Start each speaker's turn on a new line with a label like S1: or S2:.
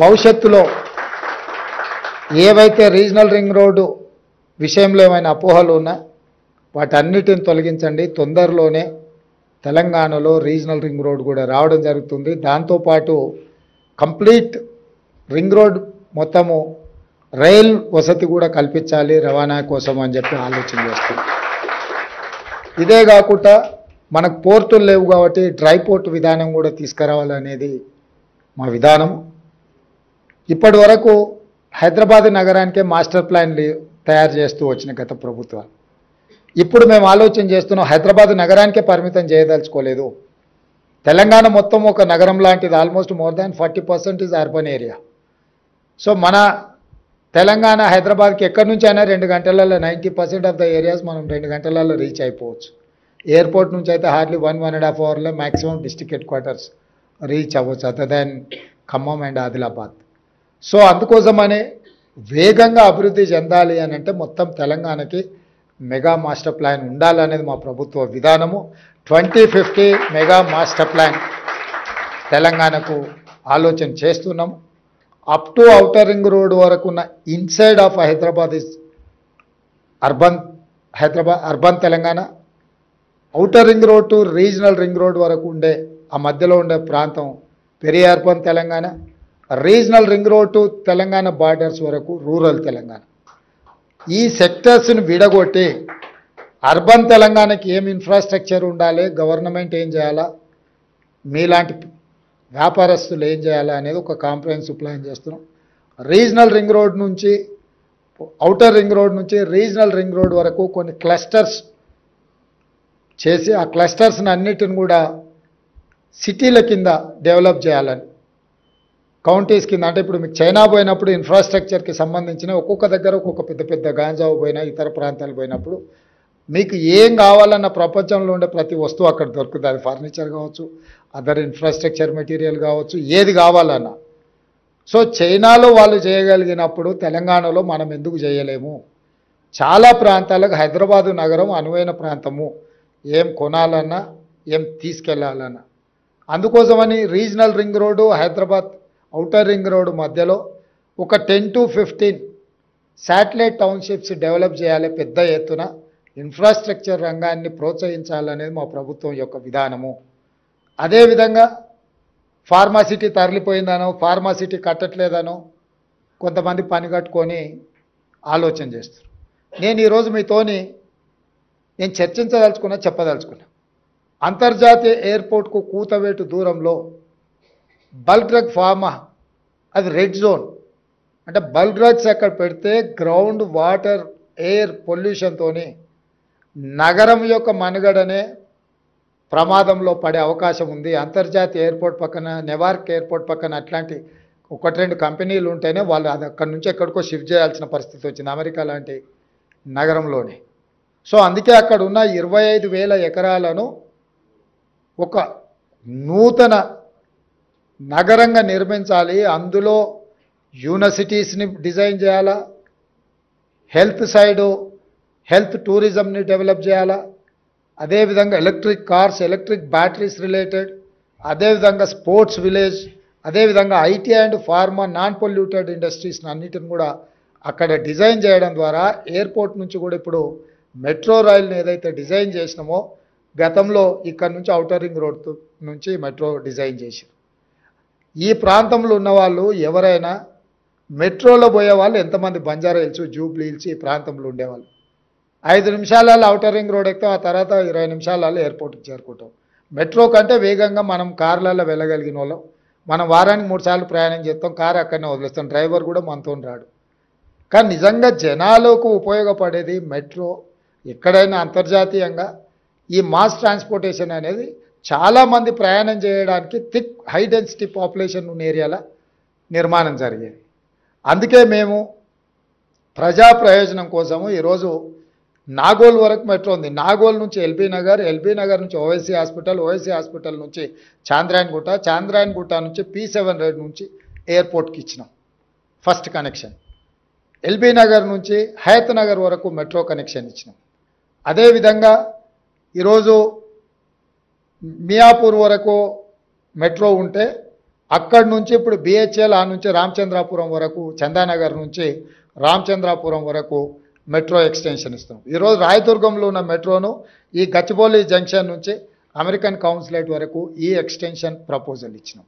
S1: భవిష్యత్తులో ఏవైతే regional ring road విషయంలో ఏమైనా అపోహలు ఉన్నా వాటన్నిటిని తొలగించండి. తొందరలోనే తెలంగాణలో రీజనల్ రింగ్ రోడ్ కూడా రావడం జరుగుతుంది. దాంతోపాటు కంప్లీట్ రింగ్ రోడ్ మొత్తము రైల్ వసతి కూడా కల్పించాలి రవాణా కోసం అని చెప్పి ఆలోచన చేస్తాం. ఇదే కాకుండా మనకు పోర్టులు లేవు కాబట్టి డ్రై పోర్ట్ విధానం కూడా తీసుకురావాలనేది మా విధానం. ఇప్పటి వరకు హైదరాబాద్ నగరానికే మాస్టర్ ప్లాన్ తయారు చేస్తూ వచ్చిన గత ప్రభుత్వాలు. ఇప్పుడు మేము ఆలోచన చేస్తున్నాం, హైదరాబాద్ నగరానికే పరిమితం చేయదలుచుకోలేదు. తెలంగాణ మొత్తం ఒక నగరం లాంటిది. Almost more than 40% is urban area. So మన తెలంగాణ హైదరాబాద్కి ఎక్కడి నుంచి అయినా 2 గంటలలో 90% ఆఫ్ ద ఏరియాస్ మనం 2 గంటలలో రీచ్ అయిపోవచ్చు. ఎయిర్పోర్ట్ నుంచి అయితే హార్డ్లీ 1.5 అవర్లో maximum district headquarters reach అవ్వచ్చు, other than Khammam and Adilabad. So అందుకోసమనే వేగంగా అభివృద్ధి చెందాలి అని అంటే మొత్తం తెలంగాణకి మెగా మాస్టర్ ప్లాన్ ఉండాలనేది మా ప్రభుత్వ విధానము. 2050 మెగా మాస్టర్ ప్లాన్ తెలంగాణకు ఆలోచన చేస్తున్నాము. Up to outer ring road వరకు ఉన్న inside of Hyderabad is urban Hyderabad, urban Telangana. Outer ring road to regional ring road వరకు ఉండే ఆ మధ్యలో ఉండే ప్రాంతం peri urban Telangana. Regional ring road to Telangana borders వరకు రూరల్ తెలంగాణ. ఈ సెక్టర్స్ని విడగొట్టి అర్బన్ తెలంగాణకి ఏం ఇన్ఫ్రాస్ట్రక్చర్ ఉండాలి, గవర్నమెంట్ ఏం చేయాలా, మీలాంటి వ్యాపారస్తులు ఏం చేయాలా అనేది ఒక కాంప్రహెన్సివ్ ప్లాన్ చేస్తున్నాం. రీజనల్ రింగ్ రోడ్ నుంచి ఔటర్ రింగ్ రోడ్ నుంచి రీజనల్ రింగ్ రోడ్ వరకు కొన్ని క్లస్టర్స్ చేసి ఆ క్లస్టర్స్ని అన్నిటిని కూడా సిటీల కింద డెవలప్ చేయాలని, కౌంటీస్ కింద. అంటే ఇప్పుడు మీకు చైనా పోయినప్పుడు ఇన్ఫ్రాస్ట్రక్చర్కి సంబంధించిన ఒక్కొక్క దగ్గర ఒక్కొక్క పెద్ద పెద్ద గాంజావు పోయినా ఇతర ప్రాంతాలు పోయినప్పుడు మీకు ఏం కావాలన్న ప్రపంచంలో ఉండే ప్రతి వస్తువు అక్కడ దొరుకుతుంది. అది ఫర్నిచర్ కావచ్చు, అదర్ ఇన్ఫ్రాస్ట్రక్చర్ మెటీరియల్ కావచ్చు, ఏది కావాలన్నా. సో చైనాలో వాళ్ళు చేయగలిగినప్పుడు తెలంగాణలో మనం ఎందుకు చేయలేము? చాలా ప్రాంతాలకు హైదరాబాదు నగరం అనువైన ప్రాంతము, ఏం కొనాలన్నా ఏం తీసుకెళ్లాలన్నా. అందుకోసమని regional ring road Hyderabad outer ring road మధ్యలో ఒక 10 to 15 శాటిలైట్ టౌన్షిప్స్ డెవలప్ చేయాలి. పెద్ద ఎత్తున ఇన్ఫ్రాస్ట్రక్చర్ రంగాన్ని ప్రోత్సహించాలనేది మా ప్రభుత్వం యొక్క విధానము. అదేవిధంగా ఫార్మాసిటీ తరలిపోయిందనో, ఫార్మాసిటీ కట్టట్లేదనో కొంతమంది పని కట్టుకొని ఆలోచన చేస్తారు. నేను ఈరోజు మీతోని నేను చెప్పదలుచుకున్నా. అంతర్జాతీయ ఎయిర్పోర్ట్కు కూతవేటు దూరంలో బల్క్ డ్రగ్ ఫార్మా, అది రెడ్ జోన్. అంటే బల్క్ డ్రగ్స్ అక్కడ పెడితే గ్రౌండ్ వాటర్ ఎయిర్ పొల్యూషన్తో నగరం యొక్క మనుగడనే ప్రమాదంలో పడే అవకాశం ఉంది. అంతర్జాతీయ ఎయిర్పోర్ట్ పక్కన, నెవార్క్ ఎయిర్పోర్ట్ పక్కన అట్లాంటి 1-2 కంపెనీలు ఉంటేనే వాళ్ళు అది అక్కడి నుంచి ఎక్కడికో షిఫ్ట్ చేయాల్సిన పరిస్థితి వచ్చింది, అమెరికా లాంటి నగరంలోనే. సో అందుకే అక్కడ ఉన్న 25,000 ఎకరాలను ఒక నూతన నగరంగా నిర్మించాలి. అందులో యూనివర్సిటీస్ని డిజైన్ చేయాలా, హెల్త్ సైడు హెల్త్ టూరిజంని డెవలప్ చేయాలా, అదేవిధంగా electric cars, electric batteries related, అదేవిధంగా స్పోర్ట్స్ విలేజ్, అదేవిధంగా IT and pharma non polluted ఇండస్ట్రీస్ని అన్నిటిని కూడా అక్కడ డిజైన్ చేయడం ద్వారా ఎయిర్పోర్ట్ నుంచి కూడా ఇప్పుడు మెట్రో రైల్ని ఏదైతే డిజైన్ చేసినామో గతంలో ఇక్కడ నుంచి ఔటర్ రింగ్ రోడ్ నుంచి మెట్రో డిజైన్ చేశారు. ఈ ప్రాంతంలో ఉన్నవాళ్ళు ఎవరైనా మెట్రోలో పోయే వాళ్ళు ఎంతమంది బంజారా హిల్స్, జూబ్లీ హిల్స్ ఈ ప్రాంతంలో ఉండేవాళ్ళు 5 నిమిషాలలో ఔటర్ రింగ్ రోడ్ ఎక్కుతాం, ఆ తర్వాత 20 నిమిషాలలో ఎయిర్పోర్ట్కి చేరుకుంటాం. మెట్రో కంటే వేగంగా మనం కార్లలో వెళ్ళగలిగిన వాళ్ళం. మనం వారానికి 3 సార్లు ప్రయాణం చేస్తాం, కారు అక్కడనే వదిలేస్తాం, డ్రైవర్ కూడా మనతో రాడు. కానీ నిజంగా జనాలకు ఉపయోగపడేది మెట్రో. ఎక్కడైనా అంతర్జాతీయంగా ఈ మాస్ ట్రాన్స్పోర్టేషన్ అనేది చాలామంది ప్రయాణం చేయడానికి థిక్ హై డెన్సిటీ పాపులేషన్ ఉన్న ఏరియాల నిర్మాణం జరిగేది. అందుకే మేము ప్రజా ప్రయోజనం కోసము ఈరోజు నాగోల్ వరకు మెట్రో ఉంది. నాగోల్ నుంచి ఎల్బీ నగర్, ఎల్బీ నగర్ నుంచి ఓఎస్సీ హాస్పిటల్, ఓఎస్సీ హాస్పిటల్ నుంచి చాంద్రాయణగుట్ట, చాంద్రాయణగుట్ట నుంచి P7 రోడ్ నుంచి ఎయిర్పోర్ట్కి ఇచ్చినాం ఫస్ట్ కనెక్షన్. ఎల్బీ నగర్ నుంచి హయత్ నగర్ వరకు మెట్రో కనెక్షన్ ఇచ్చినాం. అదేవిధంగా ఈరోజు మియాపూర్ వరకు మెట్రో ఉంటే అక్కడి నుంచి ఇప్పుడు బిహెచ్ఎల్ ఆ నుంచి రామచంద్రాపురం వరకు చందానగర్ నుంచి రామచంద్రాపురం వరకు మెట్రో ఎక్స్టెన్షన్ ఇస్తున్నాం. ఈరోజు రాయదుర్గంలో ఉన్న మెట్రోను ఈ గచ్చిబౌలి జంక్షన్ నుంచి అమెరికన్ కౌన్సిలేట్ వరకు ఈ ఎక్స్టెన్షన్ ప్రపోజల్ ఇచ్చినాం.